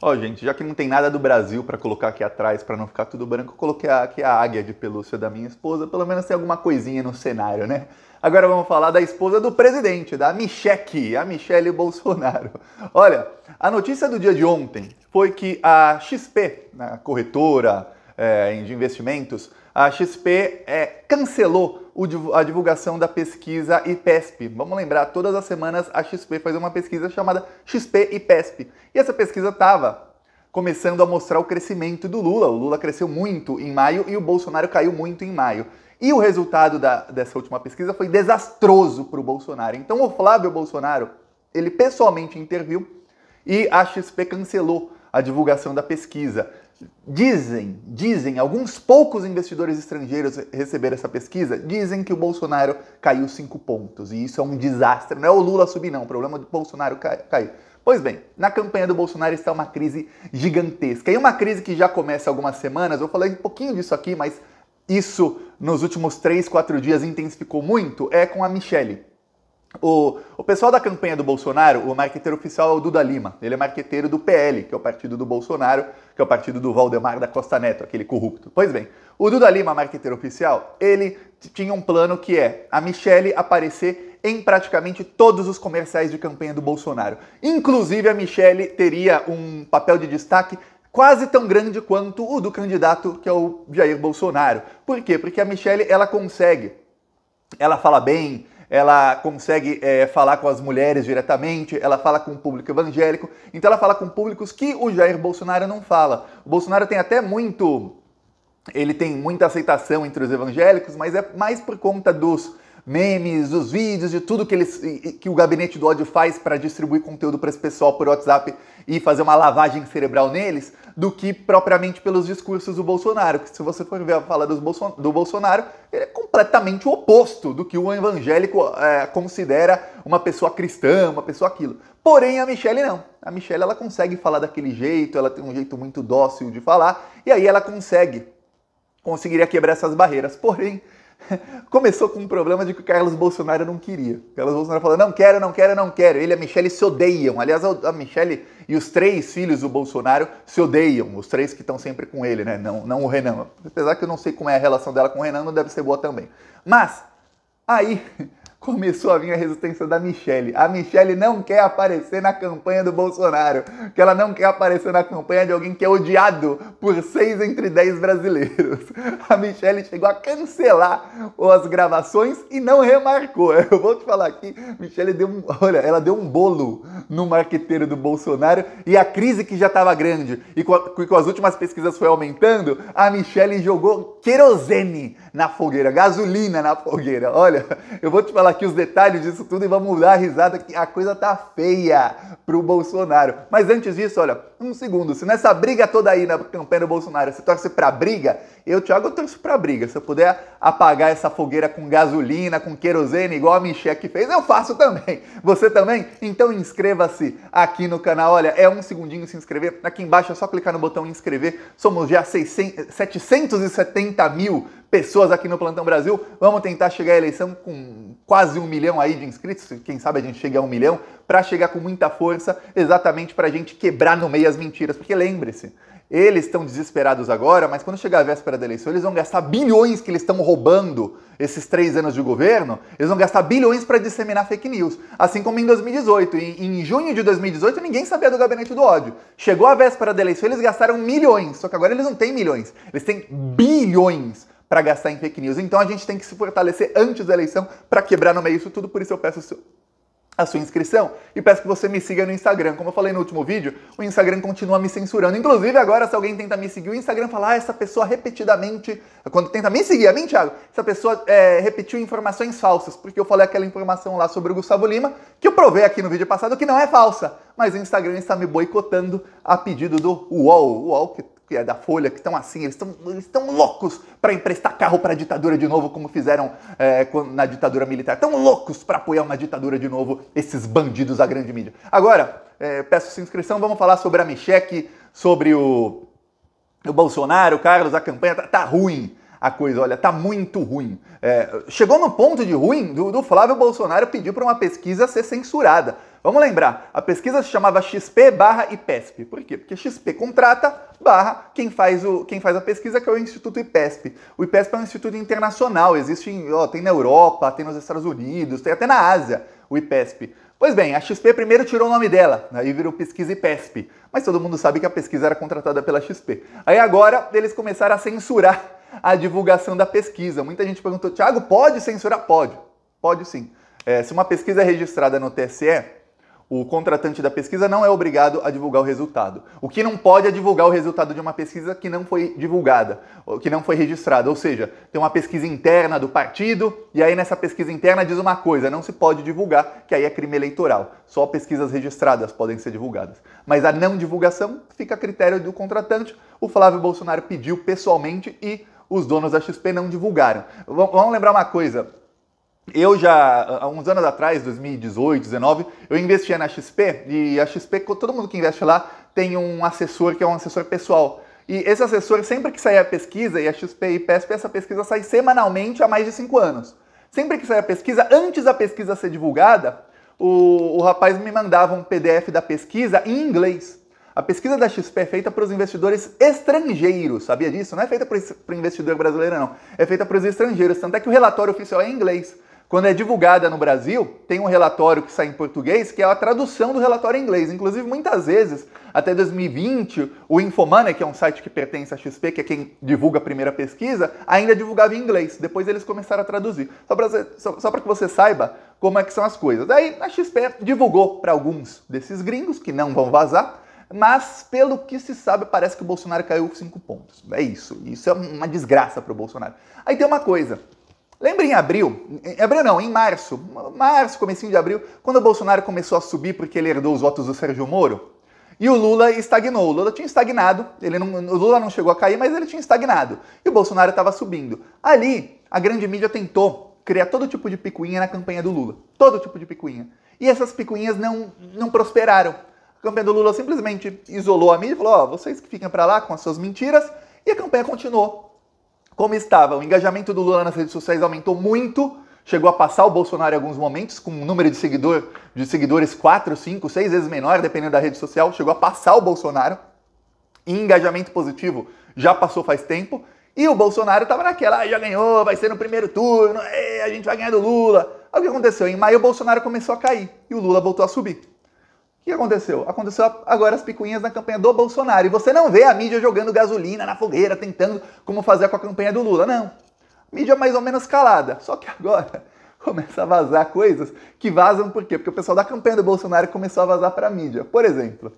Ó, gente, já que não tem nada do Brasil para colocar aqui atrás, para não ficar tudo branco, eu coloquei aqui a águia de pelúcia da minha esposa, pelo menos tem alguma coisinha no cenário, né? Agora vamos falar da esposa do presidente, da Michelle, a Michelle Bolsonaro. Olha, a notícia do dia de ontem foi que a XP, a corretora de investimentos, a XP cancelou a divulgação da pesquisa IPESP. Vamos lembrar, todas as semanas a XP faz uma pesquisa chamada XP IPESP. E essa pesquisa estava começando a mostrar o crescimento do Lula. O Lula cresceu muito em maio e o Bolsonaro caiu muito em maio. E o resultado dessa última pesquisa foi desastroso para o Bolsonaro. Então o Flávio Bolsonaro, ele pessoalmente interviu e a XP cancelou a divulgação da pesquisa. Dizem, alguns poucos investidores estrangeiros receberam essa pesquisa, dizem que o Bolsonaro caiu 5 pontos. E isso é um desastre. Não é o Lula subir, não. O problema é do Bolsonaro cair. Pois bem, na campanha do Bolsonaro está uma crise gigantesca. E uma crise que já começa há algumas semanas. Eu falei um pouquinho disso aqui, mas isso nos últimos 3, 4 dias intensificou muito, é com a Michelle. O pessoal da campanha do Bolsonaro, o marqueteiro oficial é o Duda Lima. Ele é marqueteiro do PL, que é o partido do Bolsonaro, que é o partido do Valdemar da Costa Neto, aquele corrupto. Pois bem, o Duda Lima, marqueteiro oficial, ele tinha um plano que é a Michelle aparecer em praticamente todos os comerciais de campanha do Bolsonaro. Inclusive, a Michelle teria um papel de destaque quase tão grande quanto o do candidato, que é o Jair Bolsonaro. Por quê? Porque a Michelle, ela fala bem, ela consegue falar com as mulheres diretamente, ela fala com o público evangélico, então ela fala com públicos que o Jair Bolsonaro não fala. O Bolsonaro tem até ele tem muita aceitação entre os evangélicos, mas é mais por conta dos memes, dos vídeos, de tudo que o gabinete do ódio faz para distribuir conteúdo para esse pessoal por WhatsApp e fazer uma lavagem cerebral neles, do que propriamente pelos discursos do Bolsonaro. Que se você for ver a fala do Bolsonaro, ele é completamente o oposto do que o evangélico considera uma pessoa cristã, uma pessoa aquilo. Porém, a Michelle não. A Michelle, ela consegue falar daquele jeito, ela tem um jeito muito dócil de falar, e aí ela conseguiria quebrar essas barreiras. Porém, começou com um problema de que o Carlos Bolsonaro não queria. O Carlos Bolsonaro falou, não quero, não quero, não quero. Ele e a Michelle se odeiam. Aliás, a Michelle e os 3 filhos do Bolsonaro se odeiam. Os 3 que estão sempre com ele, né? Não o Renan. Apesar que eu não sei como é a relação dela com o Renan, não deve ser boa também. Mas, aí começou a vir a resistência da Michelle. A Michelle não quer aparecer na campanha do Bolsonaro, que ela não quer aparecer na campanha de alguém que é odiado por 6 entre 10 brasileiros. A Michelle chegou a cancelar as gravações e não remarcou. Eu vou te falar aqui, Michelle ela deu um bolo no marqueteiro do Bolsonaro e a crise que já estava grande e com as últimas pesquisas foi aumentando, a Michelle jogou querosene na fogueira, gasolina na fogueira. Olha, eu vou te falar aqui os detalhes disso tudo e vamos dar risada que a coisa tá feia pro Bolsonaro. Mas antes disso, olha, um segundo, se nessa briga toda aí na campanha do Bolsonaro você torce pra briga, eu, Thiago, eu torço pra briga. Se eu puder apagar essa fogueira com gasolina, com querosene, igual a Michelle que fez, eu faço também. Você também? Então inscreva-se aqui no canal. Olha, é um segundinho se inscrever. Aqui embaixo é só clicar no botão inscrever. Somos já 770 mil pessoas aqui no Plantão Brasil. Vamos tentar chegar à eleição com quase 1 milhão aí de inscritos. Quem sabe a gente chega a 1 milhão, para chegar com muita força, exatamente para a gente quebrar no meio as mentiras. Porque lembre-se, eles estão desesperados agora, mas quando chegar a véspera da eleição, eles vão gastar bilhões que eles estão roubando esses 3 anos de governo, eles vão gastar bilhões para disseminar fake news. Assim como em 2018. Em junho de 2018, ninguém sabia do gabinete do ódio. Chegou a véspera da eleição, eles gastaram milhões. Só que agora eles não têm milhões, eles têm bilhões para gastar em fake news. Então a gente tem que se fortalecer antes da eleição para quebrar no meio isso tudo. Por isso eu peço a sua inscrição e peço que você me siga no Instagram. Como eu falei no último vídeo, o Instagram continua me censurando. Inclusive agora, se alguém tenta me seguir, o Instagram fala, essa pessoa repetidamente, quando tenta me seguir, a mim, Thiago, essa pessoa repetiu informações falsas, porque eu falei aquela informação lá sobre o Gustavo Lima, que eu provei aqui no vídeo passado que não é falsa, mas o Instagram está me boicotando a pedido do UOL, que é da Folha, que estão assim, eles estão loucos para emprestar carro para a ditadura de novo, como fizeram na ditadura militar. Estão loucos para apoiar uma ditadura de novo, esses bandidos da grande mídia. Agora, peço sua inscrição, vamos falar sobre a Michelle, sobre o Bolsonaro, o Carlos, a campanha. Tá ruim a coisa, olha, tá muito ruim. Chegou no ponto de ruim do Flávio Bolsonaro pedir para uma pesquisa ser censurada. Vamos lembrar, a pesquisa se chamava XP/IPESP. Por quê? Porque XP contrata, barra, quem faz a pesquisa, que é o Instituto IPESP. O IPESP é um instituto internacional, existe tem na Europa, tem nos Estados Unidos, tem até na Ásia, o IPESP. Pois bem, a XP primeiro tirou o nome dela, aí virou Pesquisa IPESP. Mas todo mundo sabe que a pesquisa era contratada pela XP. Aí agora eles começaram a censurar a divulgação da pesquisa. Muita gente perguntou, Thiago, pode censurar? Pode. Pode sim. Se uma pesquisa é registrada no TSE, o contratante da pesquisa não é obrigado a divulgar o resultado. O que não pode é divulgar o resultado de uma pesquisa que não foi divulgada, que não foi registrada. Ou seja, tem uma pesquisa interna do partido e aí nessa pesquisa interna diz uma coisa, não se pode divulgar, que aí é crime eleitoral. Só pesquisas registradas podem ser divulgadas. Mas a não divulgação fica a critério do contratante. O Flávio Bolsonaro pediu pessoalmente e os donos da XP não divulgaram. Vamos lembrar uma coisa. Eu já, há uns anos atrás, 2018, 2019, eu investia na XP e a XP, todo mundo que investe lá tem um assessor que é um assessor pessoal. E esse assessor, sempre que sair a pesquisa, e a XP e IPESP, essa pesquisa sai semanalmente há mais de 5 anos. Sempre que sair a pesquisa, antes da pesquisa ser divulgada, o rapaz me mandava um PDF da pesquisa em inglês. A pesquisa da XP é feita para os investidores estrangeiros, sabia disso? Não é feita para o investidor brasileiro, não. É feita para os estrangeiros, tanto é que o relatório oficial é em inglês. Quando é divulgada no Brasil, tem um relatório que sai em português, que é a tradução do relatório em inglês. Inclusive, muitas vezes, até 2020, o Infomoney, que é um site que pertence à XP, que é quem divulga a primeira pesquisa, ainda divulgava em inglês. Depois eles começaram a traduzir. Só para que você saiba como é que são as coisas. Daí, a XP divulgou para alguns desses gringos, que não vão vazar, mas, pelo que se sabe, parece que o Bolsonaro caiu 5 pontos. É isso. Isso é uma desgraça para o Bolsonaro. Aí tem uma coisa. Lembra em março, comecinho de abril, quando o Bolsonaro começou a subir porque ele herdou os votos do Sérgio Moro? E o Lula estagnou. O Lula tinha estagnado, o Lula não chegou a cair, mas ele tinha estagnado. E o Bolsonaro estava subindo. Ali, a grande mídia tentou criar todo tipo de picuinha na campanha do Lula. Todo tipo de picuinha. E essas picuinhas não prosperaram. A campanha do Lula simplesmente isolou a mídia e falou, vocês que ficam para lá com as suas mentiras, e a campanha continuou. Como estava, o engajamento do Lula nas redes sociais aumentou muito, chegou a passar o Bolsonaro em alguns momentos, com um número de seguidores 4, 5, 6 vezes menor, dependendo da rede social, chegou a passar o Bolsonaro. E engajamento positivo já passou faz tempo, e o Bolsonaro estava naquela, já ganhou, vai ser no primeiro turno, a gente vai ganhar do Lula. Aí o que aconteceu? Em maio o Bolsonaro começou a cair, e o Lula voltou a subir. O que aconteceu? Aconteceu agora as picuinhas na campanha do Bolsonaro. E você não vê a mídia jogando gasolina na fogueira, tentando como fazer com a campanha do Lula. Não. Mídia mais ou menos calada. Só que agora começa a vazar coisas que vazam por quê? Porque o pessoal da campanha do Bolsonaro começou a vazar para a mídia. Por exemplo,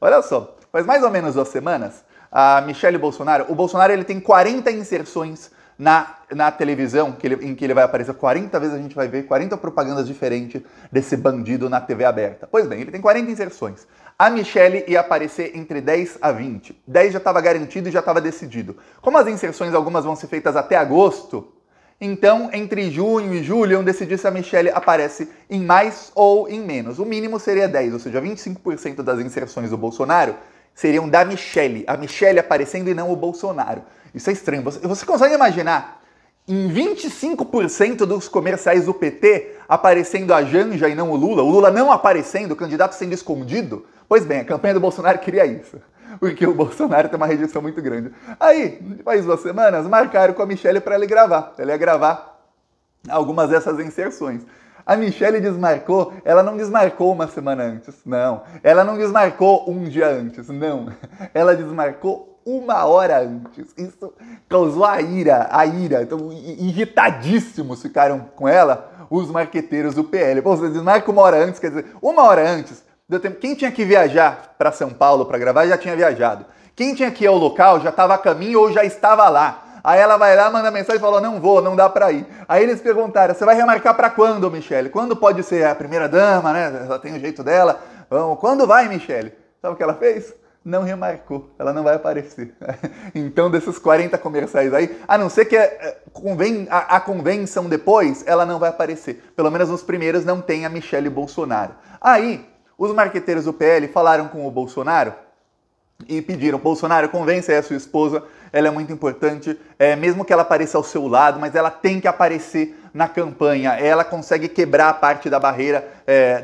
olha só, faz mais ou menos 2 semanas, a Michelle Bolsonaro, o Bolsonaro ele tem 40 inserções na televisão, em que ele vai aparecer 40 vezes, a gente vai ver 40 propagandas diferentes desse bandido na TV aberta. Pois bem, ele tem 40 inserções. A Michelle ia aparecer entre 10 a 20. 10 já estava garantido e já estava decidido. Como as inserções, algumas vão ser feitas até agosto, então entre junho e julho iam decidir se a Michelle aparece em mais ou em menos. O mínimo seria 10, ou seja, 25% das inserções do Bolsonaro seriam da Michelle. A Michelle aparecendo e não o Bolsonaro. Isso é estranho. Você consegue imaginar em 25% dos comerciais do PT aparecendo a Janja e não o Lula não aparecendo, o candidato sendo escondido? Pois bem, a campanha do Bolsonaro queria isso, porque o Bolsonaro tem uma rejeição muito grande. Aí, faz 2 semanas, marcaram com a Michelle para ele gravar. Ela ia gravar algumas dessas inserções. A Michelle desmarcou, ela não desmarcou 1 semana antes, não. Ela não desmarcou 1 dia antes, não. Ela desmarcou 1 hora antes. Isso causou a ira. Então, irritadíssimos ficaram com ela os marqueteiros do PL. Pô, você desmarca 1 hora antes, quer dizer, 1 hora antes, deu tempo. Quem tinha que viajar para São Paulo para gravar já tinha viajado. Quem tinha que ir ao local já estava a caminho ou já estava lá. Aí ela vai lá, manda mensagem e fala, não vou, não dá pra ir. Aí eles perguntaram, você vai remarcar pra quando, Michelle? Quando pode ser? A primeira dama, né? Ela tem o jeito dela. Vamos, quando vai, Michelle? Sabe o que ela fez? Não remarcou, ela não vai aparecer. Então, desses 40 comerciais aí, a não ser que a convenção depois, ela não vai aparecer. Pelo menos nos primeiros não tem a Michelle Bolsonaro. Aí, os marqueteiros do PL falaram com o Bolsonaro e pediram, Bolsonaro, convença aí a sua esposa, ela é muito importante, mesmo que ela apareça ao seu lado, mas ela tem que aparecer na campanha, ela consegue quebrar parte da barreira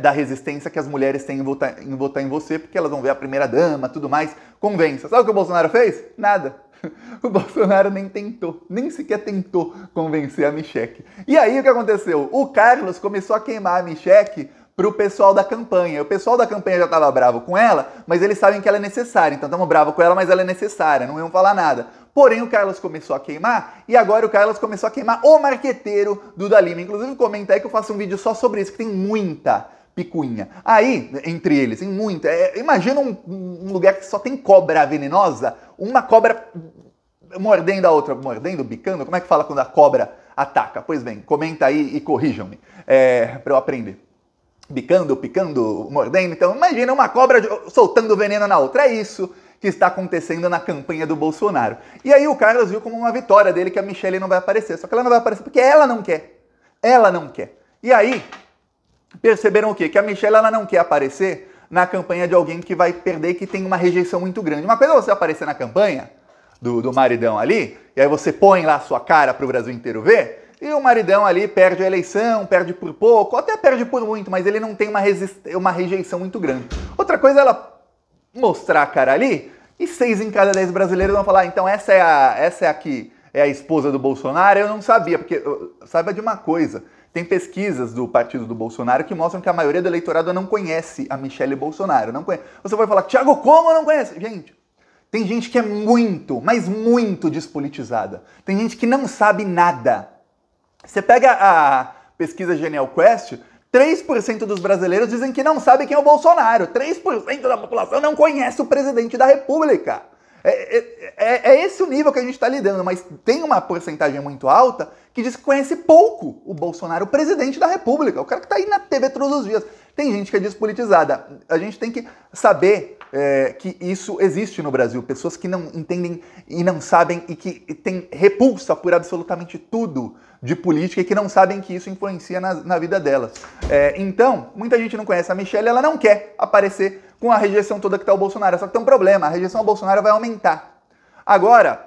da resistência que as mulheres têm em votar em você, porque elas vão ver a primeira-dama, tudo mais, convença. Sabe o que o Bolsonaro fez? Nada. O Bolsonaro nem tentou, nem sequer tentou convencer a Michelle. E aí o que aconteceu? O Carlos começou a queimar a Michelle para o pessoal da campanha. O pessoal da campanha já estava bravo com ela, mas eles sabem que ela é necessária. Então estamos bravos com ela, mas ela é necessária, não iam falar nada. Porém, o Carlos começou a queimar, e agora o Carlos começou a queimar o marqueteiro Duda Lima. Inclusive, comenta aí que eu faço um vídeo só sobre isso, que tem muita picuinha. Aí, entre eles, tem muita. Imagina um lugar que só tem cobra venenosa, uma cobra mordendo a outra, mordendo, bicando. Como é que fala quando a cobra ataca? Pois bem, comenta aí e corrijam-me, para eu aprender. Bicando, picando, mordendo. Então, imagina uma cobra soltando veneno na outra. É isso que está acontecendo na campanha do Bolsonaro. E aí o Carlos viu como uma vitória dele que a Michelle não vai aparecer. Só que ela não vai aparecer porque ela não quer. Ela não quer. E aí, perceberam o quê? Que a Michelle ela não quer aparecer na campanha de alguém que vai perder e que tem uma rejeição muito grande. Uma coisa é você aparecer na campanha do maridão ali, e aí você põe lá a sua cara para o Brasil inteiro ver, e o maridão ali perde a eleição, perde por pouco, ou até perde por muito, mas ele não tem uma rejeição muito grande. Outra coisa é ela mostrar a cara ali, e 6 em cada 10 brasileiros vão falar, então essa é a que é a esposa do Bolsonaro. Eu não sabia, porque saiba de uma coisa, tem pesquisas do partido do Bolsonaro que mostram que a maioria do eleitorado não conhece a Michelle Bolsonaro. Não conhece. Você vai falar, Thiago, como não conhece? Gente, tem gente que é muito, mas muito despolitizada. Tem gente que não sabe nada. Você pega a pesquisa Genial Quest, 3% dos brasileiros dizem que não sabem quem é o Bolsonaro. 3% da população não conhece o presidente da República. É esse o nível que a gente está lidando, mas tem uma porcentagem muito alta que diz que conhece pouco o Bolsonaro, o presidente da República, o cara que está aí na TV todos os dias. Tem gente que é despolitizada. A gente tem que saber que isso existe no Brasil. Pessoas que não entendem e não sabem e que têm repulsa por absolutamente tudo de política e que não sabem que isso influencia na vida delas. Então, muita gente não conhece a Michelle, ela não quer aparecer com a rejeição toda que está o Bolsonaro. Só que tem um problema, a rejeição ao Bolsonaro vai aumentar. Agora,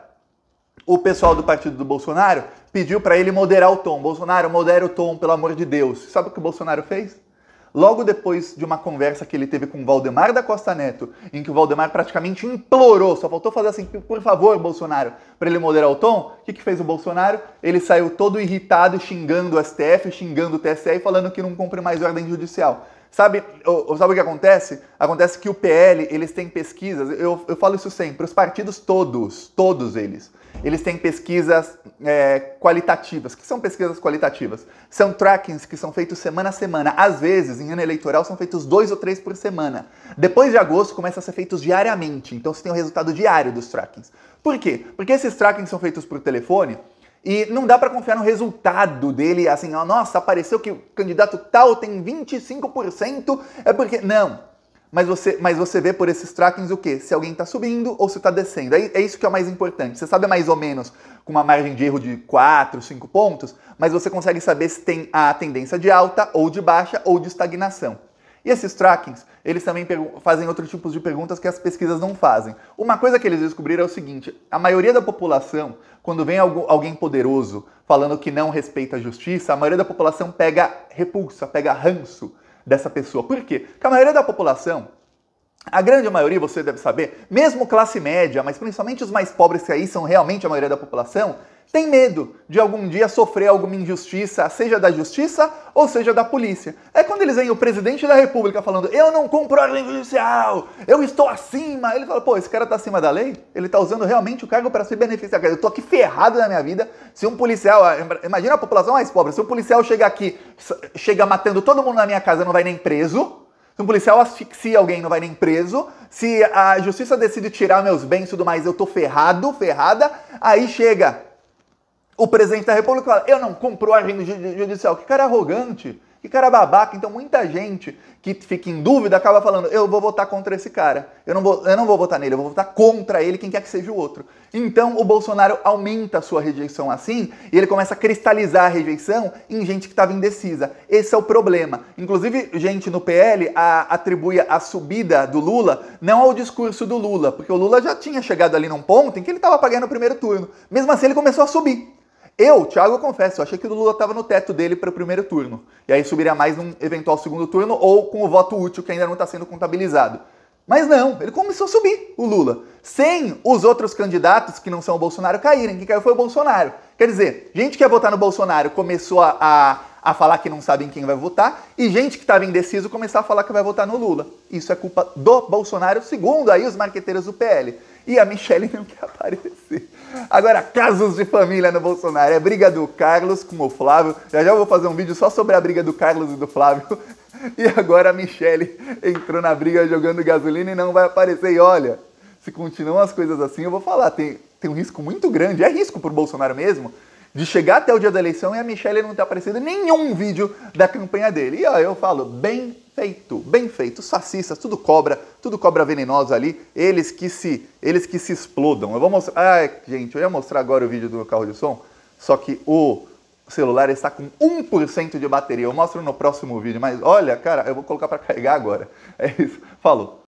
o pessoal do partido do Bolsonaro pediu para ele moderar o tom. Bolsonaro, modera o tom, pelo amor de Deus. Sabe o que o Bolsonaro fez? Logo depois de uma conversa que ele teve com o Valdemar da Costa Neto, em que o Valdemar praticamente implorou, só faltou fazer assim, por favor, Bolsonaro, para ele moderar o tom, o que fez o Bolsonaro? Ele saiu todo irritado, xingando o STF, xingando o TSE e falando que não cumpre mais ordem judicial. Sabe o que acontece? Acontece que o PL, eles têm pesquisas, eu falo isso sempre, os partidos todos eles têm pesquisas qualitativas. O que são pesquisas qualitativas? São trackings que são feitos semana a semana. Às vezes, em ano eleitoral, são feitos 2 ou 3 por semana. Depois de agosto, começam a ser feitos diariamente. Então, você tem o resultado diário dos trackings. Por quê? Porque esses trackings são feitos por telefone e não dá para confiar no resultado dele, assim, ó, nossa, apareceu que o candidato tal tem 25%, é porque... Não. Mas você vê por esses trackings o quê? Se alguém está subindo ou se está descendo. É isso que é o mais importante. Você sabe mais ou menos com uma margem de erro de 4, 5 pontos, mas você consegue saber se tem a tendência de alta ou de baixa ou de estagnação. E esses trackings, eles também fazem outros tipos de perguntas que as pesquisas não fazem. Uma coisa que eles descobriram é o seguinte, a maioria da população, quando vem alguém poderoso falando que não respeita a justiça, a maioria da população pega repulsa, pega ranço dessa pessoa. Por quê? Porque a maioria da população, a grande maioria, você deve saber, mesmo classe média, mas principalmente os mais pobres que aí são realmente a maioria da população, tem medo de algum dia sofrer alguma injustiça, seja da justiça ou seja da polícia. É quando eles veem o presidente da República falando, eu não cumpro ordem judicial, eu estou acima. Ele fala, pô, esse cara tá acima da lei? Ele tá usando realmente o cargo para se beneficiar. Eu tô aqui ferrado na minha vida. Se um policial, imagina a população mais pobre, se um policial chega aqui, chega matando todo mundo na minha casa, não vai nem preso. Se um policial asfixia alguém, não vai nem preso. Se a justiça decide tirar meus bens e tudo mais, eu tô ferrado, ferrada. Aí chega o presidente da República fala, eu não cumpro ordem judicial. Que cara arrogante, que cara babaca. Então muita gente que fica em dúvida acaba falando, eu vou votar contra esse cara. Eu não vou votar nele, eu vou votar contra ele, quem quer que seja o outro. Então o Bolsonaro aumenta a sua rejeição assim, e ele começa a cristalizar a rejeição em gente que estava indecisa. Esse é o problema. Inclusive, gente no PL atribui a subida do Lula não ao discurso do Lula, porque o Lula já tinha chegado ali num ponto em que ele estava pagando o primeiro turno. Mesmo assim, ele começou a subir. Eu, Thiago, confesso, eu achei que o Lula estava no teto dele para o primeiro turno. E aí subiria mais num eventual segundo turno ou com o voto útil que ainda não está sendo contabilizado. Mas não, ele começou a subir, o Lula. Sem os outros candidatos que não são o Bolsonaro caírem. Quem caiu foi o Bolsonaro. Quer dizer, gente que ia votar no Bolsonaro começou a falar que não sabe em quem vai votar, e gente que estava indeciso começou a falar que vai votar no Lula. Isso é culpa do Bolsonaro, segundo aí os marqueteiros do PL. E a Michelle não quer aparecer. Agora, casos de família no Bolsonaro. É briga do Carlos com o Flávio. Já vou fazer um vídeo só sobre a briga do Carlos e do Flávio. E agora a Michelle entrou na briga jogando gasolina e não vai aparecer. E olha, se continuam as coisas assim, eu vou falar, tem um risco muito grande, é risco pro Bolsonaro mesmo, de chegar até o dia da eleição e a Michelle não ter aparecido em nenhum vídeo da campanha dele. E ó, eu falo, bem feito. Os fascistas, tudo cobra venenosa ali, eles que se explodam. Eu vou mostrar, ai gente, eu ia mostrar agora o vídeo do meu carro de som, só que o celular está com 1% de bateria. Eu mostro no próximo vídeo, mas olha, cara, eu vou colocar para carregar agora. É isso. Falou.